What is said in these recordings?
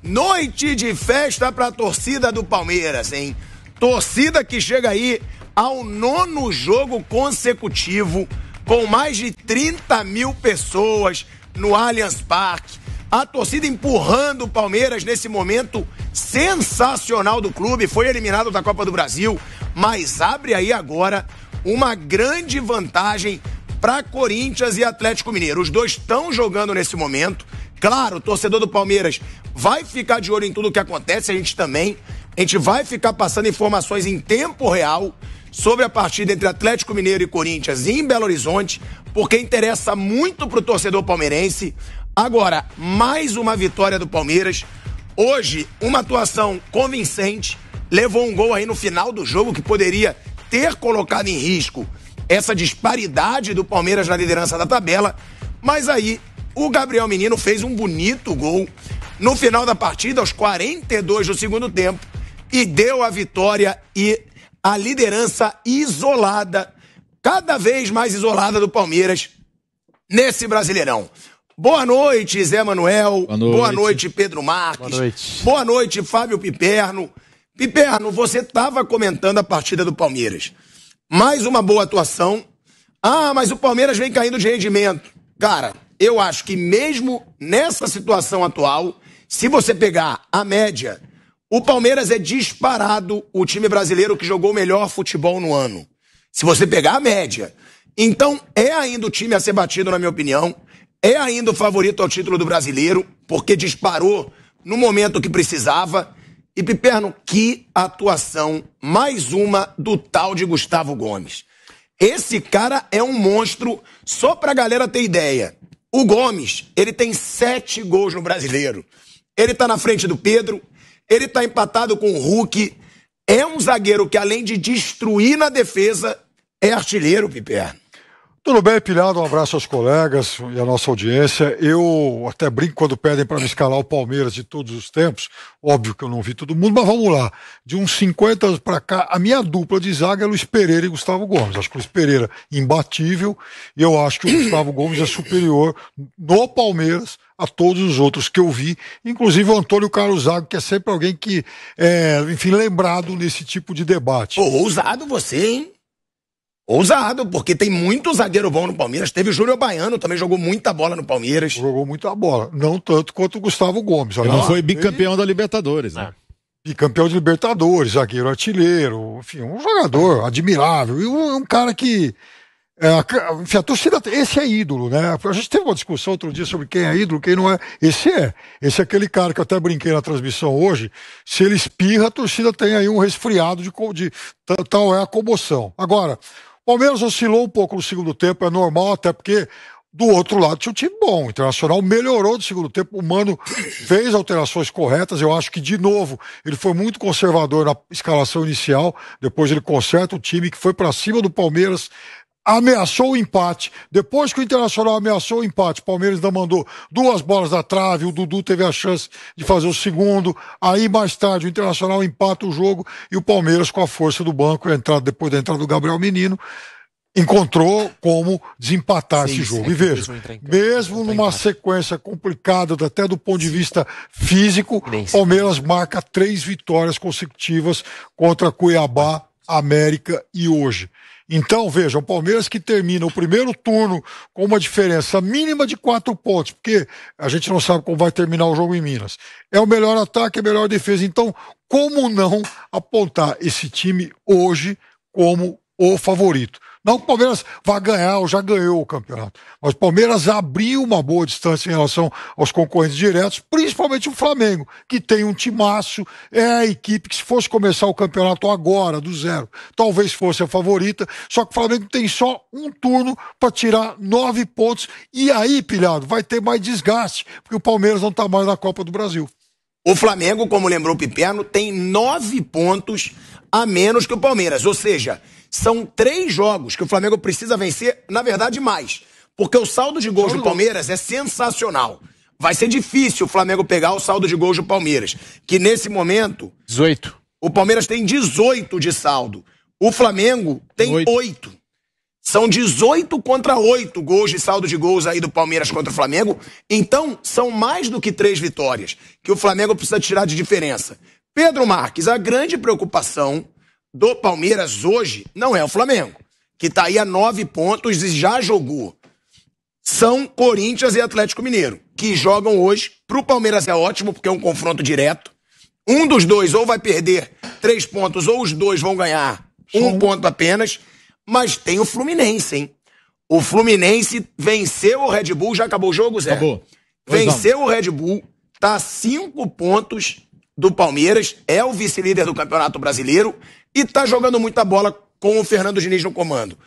Noite de festa pra torcida do Palmeiras, hein? Torcida que chega aí ao 9º jogo consecutivo, com mais de 30 mil pessoas no Allianz Parque. A torcida empurrando o Palmeiras nesse momento sensacional do clube. Foi eliminado da Copa do Brasil, mas abre aí agora uma grande vantagem para Corinthians e Atlético Mineiro. Os dois estão jogando nesse momento. Claro, o torcedor do Palmeiras vai ficar de olho em tudo que acontece, a gente também. A gente vai ficar passando informações em tempo real sobre a partida entre Atlético Mineiro e Corinthians em Belo Horizonte, porque interessa muito pro torcedor palmeirense. Agora, mais uma vitória do Palmeiras. Hoje, uma atuação convincente. Levou um gol aí no final do jogo que poderia ter colocado em risco essa disparidade do Palmeiras na liderança da tabela. Mas aí, o Gabriel Menino fez um bonito gol no final da partida, aos 42 do segundo tempo, e deu a vitória e a liderança isolada, cada vez mais isolada do Palmeiras nesse Brasileirão. Boa noite, Zé Manuel. Boa noite, Pedro Marques. Boa noite. Boa noite, Fábio Piperno. Piperno, você estava comentando a partida do Palmeiras. Mais uma boa atuação. Ah, mas o Palmeiras vem caindo de rendimento. Cara, eu acho que mesmo nessa situação atual, se você pegar a média, o Palmeiras é disparado o time brasileiro que jogou o melhor futebol no ano. Se você pegar a média. Então, é ainda o time a ser batido, na minha opinião. É ainda o favorito ao título do Brasileiro, porque disparou no momento que precisava. E, Piperno, que atuação, mais uma do tal de Gustavo Gomes. Esse cara é um monstro, só pra galera ter ideia. O Gomes, ele tem 7 gols no Brasileiro. Ele tá na frente do Pedro, ele tá empatado com o Hulk. É um zagueiro que, além de destruir na defesa, é artilheiro, Piperno. Tudo bem, Pilhado? Um abraço aos colegas e à nossa audiência. Eu até brinco quando pedem para me escalar o Palmeiras de todos os tempos. Óbvio que eu não vi todo mundo, mas vamos lá. De uns 50 anos para cá, a minha dupla de zaga é Luiz Pereira e Gustavo Gomes. Acho que o Luiz Pereira imbatível e eu acho que o Gustavo Gomes é superior no Palmeiras a todos os outros que eu vi, inclusive o Antônio Carlos Zago, que é sempre alguém que é, enfim, lembrado nesse tipo de debate. Ousado você, hein? Ousado, porque tem muito zagueiro bom no Palmeiras. Teve o Júnior Baiano, também jogou muita bola no Palmeiras. Jogou muita bola. Não tanto quanto o Gustavo Gomes. Ele não foi bicampeão da Libertadores, né? Bicampeão de Libertadores, zagueiro artilheiro, enfim, um jogador admirável. E um cara que... enfim, a torcida... Esse é ídolo, né? A gente teve uma discussão outro dia sobre quem é ídolo, quem não é. Esse é. Esse é aquele cara que eu até brinquei na transmissão hoje. Se ele espirra, a torcida tem aí um resfriado de tal é a comoção. Agora... Palmeiras oscilou um pouco no segundo tempo, é normal, até porque do outro lado tinha um time bom. O Internacional melhorou no segundo tempo, o Mano fez alterações corretas. Eu acho que, de novo, ele foi muito conservador na escalação inicial. Depois ele conserta o time que foi pra cima do Palmeiras, ameaçou o empate. Depois que o Internacional ameaçou o empate, o Palmeiras ainda mandou 2 bolas na trave, o Dudu teve a chance de fazer o segundo. Aí, mais tarde, o Internacional empata o jogo e o Palmeiras, com a força do banco, depois da entrada do Gabriel Menino, encontrou como desempatar esse jogo. E veja, mesmo numa sequência complicada, até do ponto de vista físico, o Palmeiras marca 3 vitórias consecutivas contra Cuiabá, América e hoje. Então, veja, o Palmeiras que termina o primeiro turno com uma diferença mínima de 4 pontos, porque a gente não sabe como vai terminar o jogo em Minas. É o melhor ataque, é a melhor defesa. Então, como não apontar esse time hoje como o favorito? Não que o Palmeiras vá ganhar ou já ganhou o campeonato, mas o Palmeiras abriu uma boa distância em relação aos concorrentes diretos, principalmente o Flamengo, que tem um timaço, é a equipe que, se fosse começar o campeonato agora, do zero, talvez fosse a favorita, só que o Flamengo tem só um turno para tirar 9 pontos, e aí, Pilhado, vai ter mais desgaste, porque o Palmeiras não está mais na Copa do Brasil. O Flamengo, como lembrou o Piperno, tem 9 pontos a menos que o Palmeiras, ou seja... São 3 jogos que o Flamengo precisa vencer, na verdade mais, porque o saldo de gols do Palmeiras é sensacional. Vai ser difícil o Flamengo pegar o saldo de gols do Palmeiras, que nesse momento... 18. O Palmeiras tem 18 de saldo. O Flamengo tem 8. São 18 contra 8 gols de saldo de gols aí do Palmeiras contra o Flamengo. Então, são mais do que 3 vitórias que o Flamengo precisa tirar de diferença. Pedro Marques, a grande preocupação do Palmeiras hoje não é o Flamengo, que tá aí a 9 pontos e já jogou. São Corinthians e Atlético Mineiro, que jogam hoje. Pro Palmeiras é ótimo, porque é um confronto direto. Um dos dois ou vai perder 3 pontos, ou os dois vão ganhar 1 ponto apenas. Mas tem o Fluminense, hein? O Fluminense venceu o Red Bull, já acabou o jogo, Zé? Acabou. Venceu o Red Bull, tá a 5 pontos do Palmeiras, é o vice-líder do Campeonato Brasileiro e tá jogando muita bola com o Fernando Diniz no comando.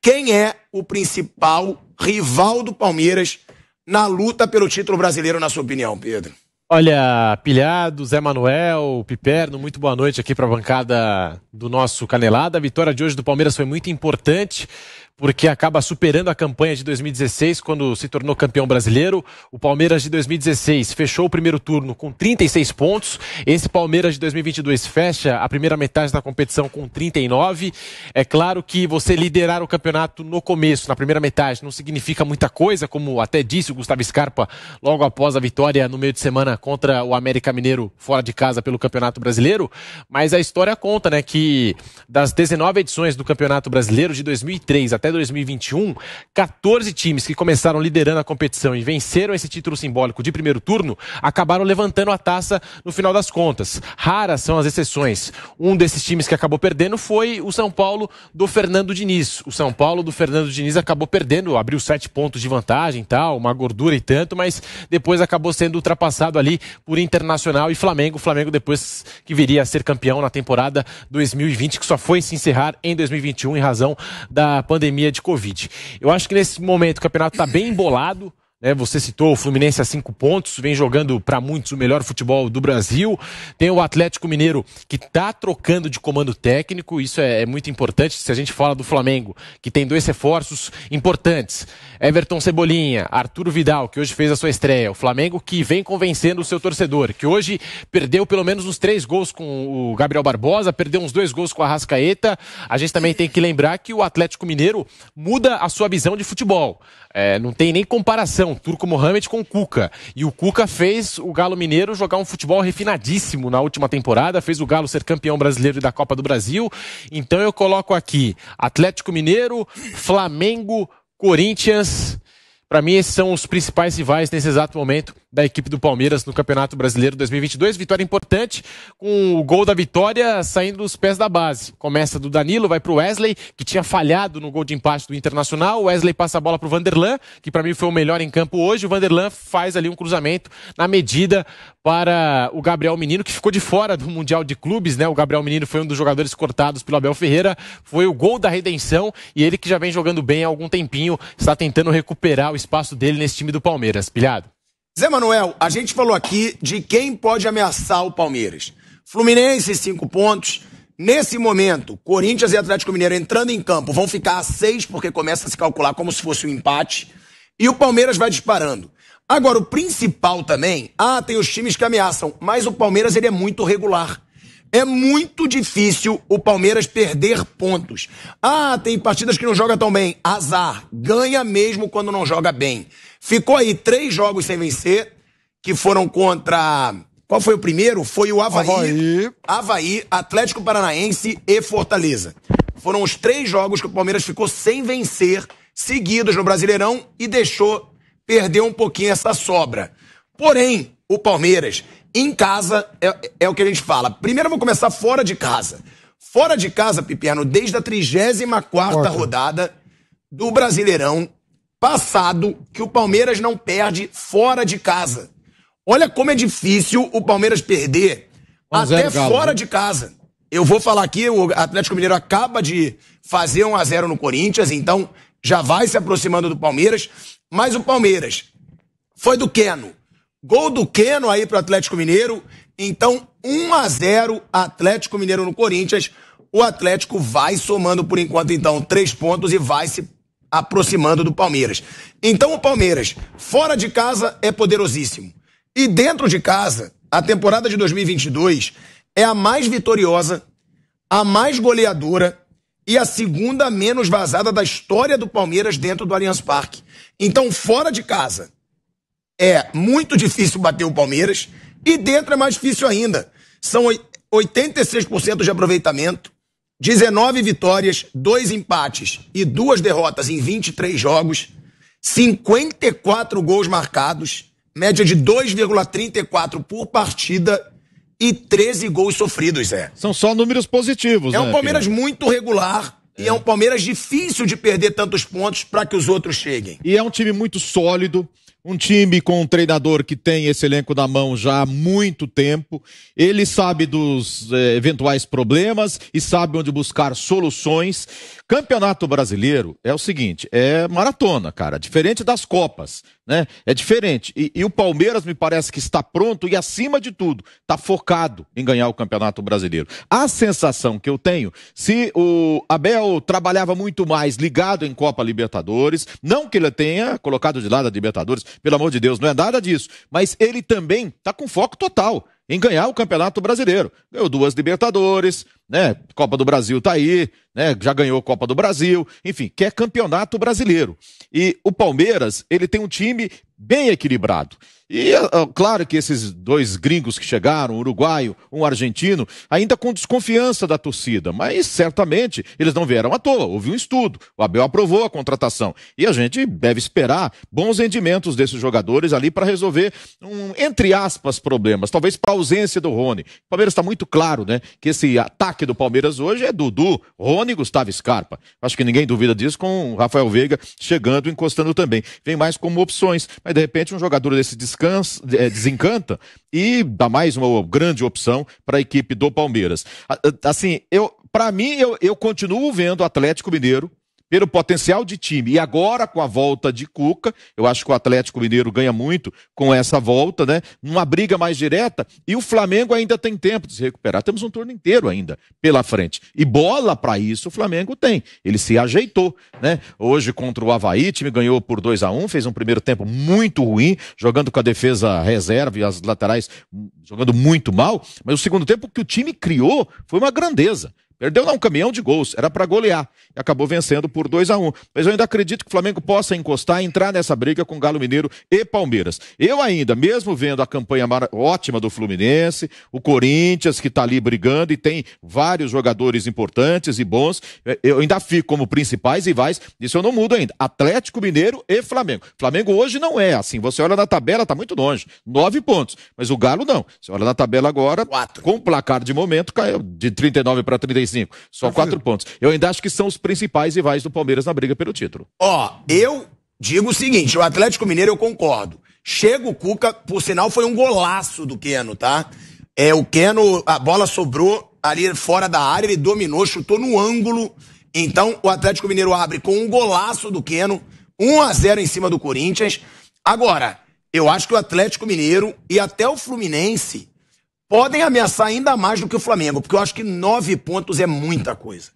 Quem é o principal rival do Palmeiras na luta pelo título brasileiro, na sua opinião, Pedro? Olha, Pilhado, Zé Manuel, Piperno, muito boa noite aqui para a bancada do nosso Canelada. A vitória de hoje do Palmeiras foi muito importante, porque acaba superando a campanha de 2016, quando se tornou campeão brasileiro. O Palmeiras de 2016 fechou o primeiro turno com 36 pontos. Esse Palmeiras de 2022 fecha a primeira metade da competição com 39. É claro que você liderar o campeonato no começo, na primeira metade, não significa muita coisa, como até disse o Gustavo Scarpa logo após a vitória no meio de semana contra o América Mineiro fora de casa pelo Campeonato Brasileiro. Mas a história conta, né, que das 19 edições do Campeonato Brasileiro de 2003 até 2021, 14 times que começaram liderando a competição e venceram esse título simbólico de primeiro turno acabaram levantando a taça no final das contas. Raras são as exceções. Um desses times que acabou perdendo foi o São Paulo do Fernando Diniz. O São Paulo do Fernando Diniz acabou perdendo, abriu 7 pontos de vantagem, tal, uma gordura e tanto, mas depois acabou sendo ultrapassado ali por Internacional e Flamengo. O Flamengo depois que viria a ser campeão na temporada 2020, que só foi se encerrar em 2021 em razão da pandemia de Covid. Eu acho que nesse momento o campeonato está bem embolado, né? Você citou o Fluminense a 5 pontos, vem jogando para muitos o melhor futebol do Brasil. Tem o Atlético Mineiro que está trocando de comando técnico, isso é muito importante. Se a gente fala do Flamengo, que tem 2 reforços importantes, Everton Cebolinha, Arturo Vidal, que hoje fez a sua estreia. O Flamengo que vem convencendo o seu torcedor, que hoje perdeu pelo menos uns 3 gols com o Gabriel Barbosa, perdeu uns 2 gols com a Arrascaeta. A gente também tem que lembrar que o Atlético Mineiro muda a sua visão de futebol. Não tem nem comparação, Turco Mohamed com o Cuca. E o Cuca fez o Galo Mineiro jogar um futebol refinadíssimo na última temporada, fez o Galo ser campeão brasileiro e da Copa do Brasil. Então eu coloco aqui Atlético Mineiro, Flamengo, Corinthians. Para mim, esses são os principais rivais nesse exato momento da equipe do Palmeiras no Campeonato Brasileiro 2022. Vitória importante, com o gol da vitória saindo dos pés da base. Começa do Danilo, vai pro Wesley, que tinha falhado no gol de empate do Internacional. O Wesley passa a bola pro Vanderlan, que para mim foi o melhor em campo hoje. O Vanderlan faz ali um cruzamento na medida para o Gabriel Menino, que ficou de fora do Mundial de Clubes, né? O Gabriel Menino foi um dos jogadores cortados pelo Abel Ferreira. Foi o gol da redenção, e ele que já vem jogando bem há algum tempinho, está tentando recuperar o espaço dele nesse time do Palmeiras. Pilhado. Zé Manuel, a gente falou aqui de quem pode ameaçar o Palmeiras. Fluminense, 5 pontos. Nesse momento, Corinthians e Atlético Mineiro entrando em campo vão ficar a 6, porque começa a se calcular como se fosse um empate. E o Palmeiras vai disparando. Agora, o principal também, tem os times que ameaçam, mas o Palmeiras ele é muito regular. É muito difícil o Palmeiras perder pontos. Tem partidas que não joga tão bem. Azar. Ganha mesmo quando não joga bem. Ficou aí 3 jogos sem vencer, que foram contra... Qual foi o primeiro? Foi o Avaí, Atlético Paranaense e Fortaleza. Foram os 3 jogos que o Palmeiras ficou sem vencer, seguidos no Brasileirão, e deixou perder um pouquinho essa sobra. Porém, o Palmeiras... Em casa, é o que a gente fala. Primeiro eu vou começar fora de casa. Fora de casa, Piperno, desde a 34ª rodada do Brasileirão passado, que o Palmeiras não perde fora de casa. Olha como é difícil o Palmeiras perder até fora de casa. Eu vou falar aqui, o Atlético Mineiro acaba de fazer 1-0 no Corinthians, então já vai se aproximando do Palmeiras. Mas o Palmeiras foi do Keno. Gol do Keno aí pro Atlético Mineiro. Então, 1-0 Atlético Mineiro no Corinthians. O Atlético vai somando por enquanto, então, 3 pontos e vai se aproximando do Palmeiras. Então, o Palmeiras, fora de casa, é poderosíssimo. E dentro de casa, a temporada de 2022 é a mais vitoriosa, a mais goleadora e a segunda menos vazada da história do Palmeiras dentro do Allianz Parque. Então, fora de casa, é muito difícil bater o Palmeiras, e dentro é mais difícil ainda. São 86% de aproveitamento, 19 vitórias, 2 empates e 2 derrotas em 23 jogos, 54 gols marcados, média de 2,34 por partida e 13 gols sofridos, Zé. São só números positivos, É um Palmeiras muito regular e é um Palmeiras difícil de perder tantos pontos para que os outros cheguem. E é um time muito sólido, um time com um treinador que tem esse elenco na mão já há muito tempo. Ele sabe dos eventuais problemas e sabe onde buscar soluções. Campeonato Brasileiro é o seguinte, é maratona, cara, diferente das Copas, né? É diferente. E o Palmeiras me parece que está pronto e, acima de tudo, está focado em ganhar o Campeonato Brasileiro. A sensação que eu tenho, se o Abel trabalhava muito mais ligado em Copa Libertadores, não que ele tenha colocado de lado a Libertadores, pelo amor de Deus, não é nada disso, mas ele também está com foco total em ganhar o Campeonato Brasileiro. Ganhou 2 Libertadores, né? Copa do Brasil tá aí, né? Já ganhou Copa do Brasil, enfim, quer Campeonato Brasileiro. E o Palmeiras, ele tem um time bem equilibrado. E claro que esses 2 gringos que chegaram, um uruguaio, um argentino, ainda com desconfiança da torcida, mas certamente eles não vieram à toa, houve um estudo, o Abel aprovou a contratação e a gente deve esperar bons rendimentos desses jogadores ali para resolver entre aspas, problemas, talvez para a ausência do Rony. O Palmeiras está muito claro, né, que esse ataque do Palmeiras hoje é Dudu, Rony, Gustavo Scarpa. Acho que ninguém duvida disso, com o Rafael Veiga chegando, encostando também. Vem mais como opções, mas de repente um jogador desse desencanta e dá mais uma grande opção para a equipe do Palmeiras. Assim, para mim, eu continuo vendo o Atlético Mineiro pelo potencial de time. E agora, com a volta de Cuca, eu acho que o Atlético Mineiro ganha muito com essa volta, né? Numa briga mais direta, e o Flamengo ainda tem tempo de se recuperar. Temos um turno inteiro ainda pela frente. E bola para isso o Flamengo tem. Ele se ajeitou, né? Hoje contra o Avaí, o time ganhou por 2-1, fez um primeiro tempo muito ruim, jogando com a defesa reserva e as laterais jogando muito mal, mas o segundo tempo que o time criou foi uma grandeza. Perdeu lá um caminhão de gols, era para golear. E acabou vencendo por 2-1. Mas eu ainda acredito que o Flamengo possa encostar e entrar nessa briga com Galo Mineiro e Palmeiras. Eu ainda, mesmo vendo a campanha ótima do Fluminense, o Corinthians que está ali brigando e tem vários jogadores importantes e bons, eu ainda fico como principais rivais, isso eu não mudo ainda. Atlético Mineiro e Flamengo. Flamengo hoje não é assim, você olha na tabela, tá muito longe, 9 pontos. Mas o Galo não. Você olha na tabela agora, 4. Com o placar de momento, caiu de 39 para 35. Só 4 pontos. Eu ainda acho que são os principais rivais do Palmeiras na briga pelo título. Eu digo o seguinte, o Atlético Mineiro eu concordo. Chega o Cuca, por sinal foi um golaço do Keno, tá? O Keno, a bola sobrou ali fora da área, ele dominou, chutou no ângulo. Então o Atlético Mineiro abre com um golaço do Keno, 1-0 em cima do Corinthians. Agora, eu acho que o Atlético Mineiro e até o Fluminense podem ameaçar ainda mais do que o Flamengo, porque eu acho que 9 pontos é muita coisa.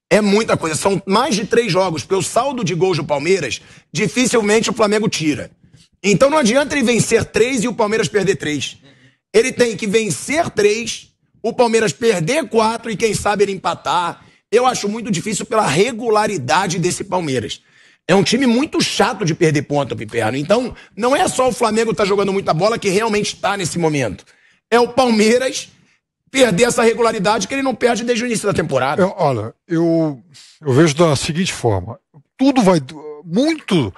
É muita coisa. São mais de 3 jogos, porque o saldo de gols do Palmeiras, dificilmente o Flamengo tira. Então não adianta ele vencer 3 e o Palmeiras perder 3. Ele tem que vencer 3, o Palmeiras perder 4 e quem sabe ele empatar. Eu acho muito difícil pela regularidade desse Palmeiras. É um time muito chato de perder ponto, Piperno. Então não é só o Flamengo estar jogando muita bola que realmente está nesse momento. É o Palmeiras perder essa regularidade que ele não perde desde o início da temporada. Eu vejo da seguinte forma. Muito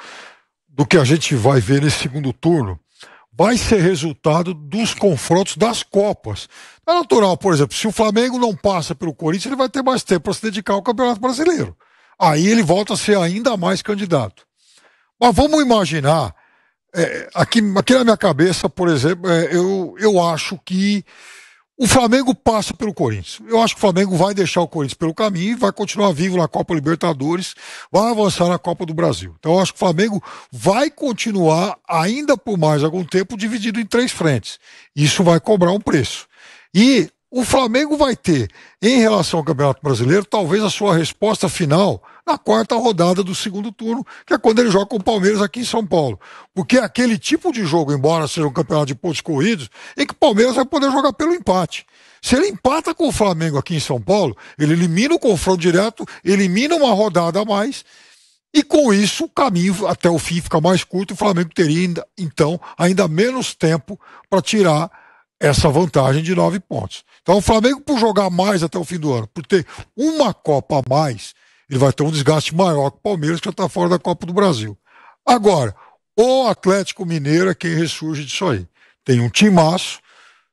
do que a gente vai ver nesse segundo turno vai ser resultado dos confrontos das Copas. É natural, por exemplo, se o Flamengo não passa pelo Corinthians, ele vai ter mais tempo para se dedicar ao Campeonato Brasileiro. Aí ele volta a ser ainda mais candidato. Mas vamos imaginar... aqui na minha cabeça, por exemplo, eu acho que o Flamengo passa pelo Corinthians. Eu acho que o Flamengo vai deixar o Corinthians pelo caminho e vai continuar vivo na Copa Libertadores, vai avançar na Copa do Brasil. Então eu acho que o Flamengo vai continuar ainda por mais algum tempo dividido em 3 frentes. Isso vai cobrar um preço. E o Flamengo vai ter, em relação ao Campeonato Brasileiro, talvez a sua resposta final na quarta rodada do segundo turno, que é quando ele joga com o Palmeiras aqui em São Paulo. Porque é aquele tipo de jogo, embora seja um campeonato de pontos corridos, em que o Palmeiras vai poder jogar pelo empate. Se ele empata com o Flamengo aqui em São Paulo, ele elimina o confronto direto, elimina uma rodada a mais, e com isso o caminho até o fim fica mais curto, e o Flamengo teria, então, ainda menos tempo para tirar essa vantagem de 9 pontos. Então o Flamengo, por jogar mais até o fim do ano, por ter uma Copa a mais, ele vai ter um desgaste maior que o Palmeiras, que já está fora da Copa do Brasil. Agora, o Atlético Mineiro é quem ressurge disso aí. Tem um timaço,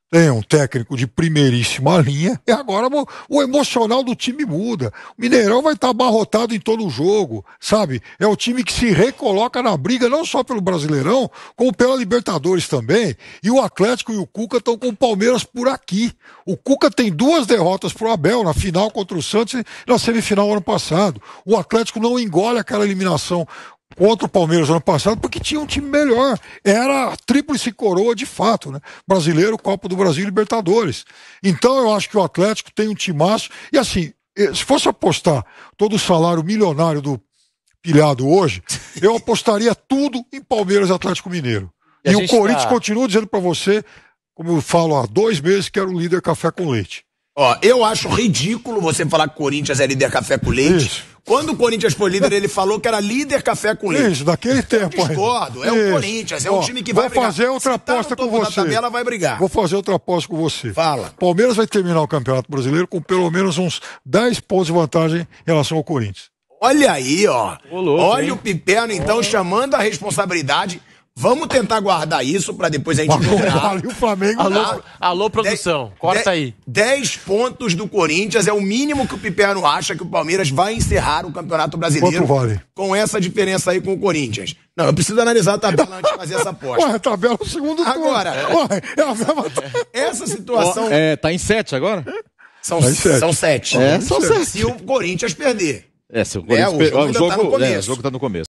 tem um técnico de primeiríssima linha, e agora o emocional do time muda. O Mineirão vai estar abarrotado em todo o jogo, sabe? É o time que se recoloca na briga, não só pelo Brasileirão, como pela Libertadores também. E o Atlético e o Cuca estão com o Palmeiras por aqui. O Cuca tem 2 derrotas pro Abel, na final contra o Santos e na semifinal ano passado. O Atlético não engole aquela eliminação contra o Palmeiras ano passado, porque tinha um time melhor. Era a tríplice coroa de fato, né? Brasileiro, Copa do Brasil e Libertadores. Então eu acho que o Atlético tem um timaço. E assim, se fosse apostar todo o salário milionário do pilhado hoje, eu apostaria tudo em Palmeiras e Atlético Mineiro. E o Corinthians continua dizendo pra você, como eu falo há 2 meses, que era o líder café com leite. Ó, eu acho ridículo você falar que o Corinthians é líder café com leite. Isso. Quando o Corinthians foi líder, ele falou que era líder café com leite. Isso, daquele tempo. Eu discordo, é o Corinthians, é um time que vai brigar. Vou fazer outra aposta com você. Na tabela vai brigar. Vou fazer outra aposta com você. Fala. Palmeiras vai terminar o Campeonato Brasileiro com pelo menos uns 10 pontos de vantagem em relação ao Corinthians. Olha aí, ó. Louco, olha hein? o Piperno, então, chamando a responsabilidade. Vamos tentar guardar isso pra depois a gente melhorar. O Flamengo. Alô, produção, corta aí. 10 pontos do Corinthians é o mínimo que o Piperno acha que o Palmeiras vai encerrar o Campeonato Brasileiro. Quanto vale? Com essa diferença aí com o Corinthians. Não, eu preciso analisar a tabela antes de fazer essa aposta. Ué, a tabela é o segundo turno. Agora, é a mesma essa situação... Tá em 7 agora? São Tá em 7. São 7. São 7. Se o Corinthians perder. Se o Corinthians o jogo ainda tá no começo. o jogo tá no começo.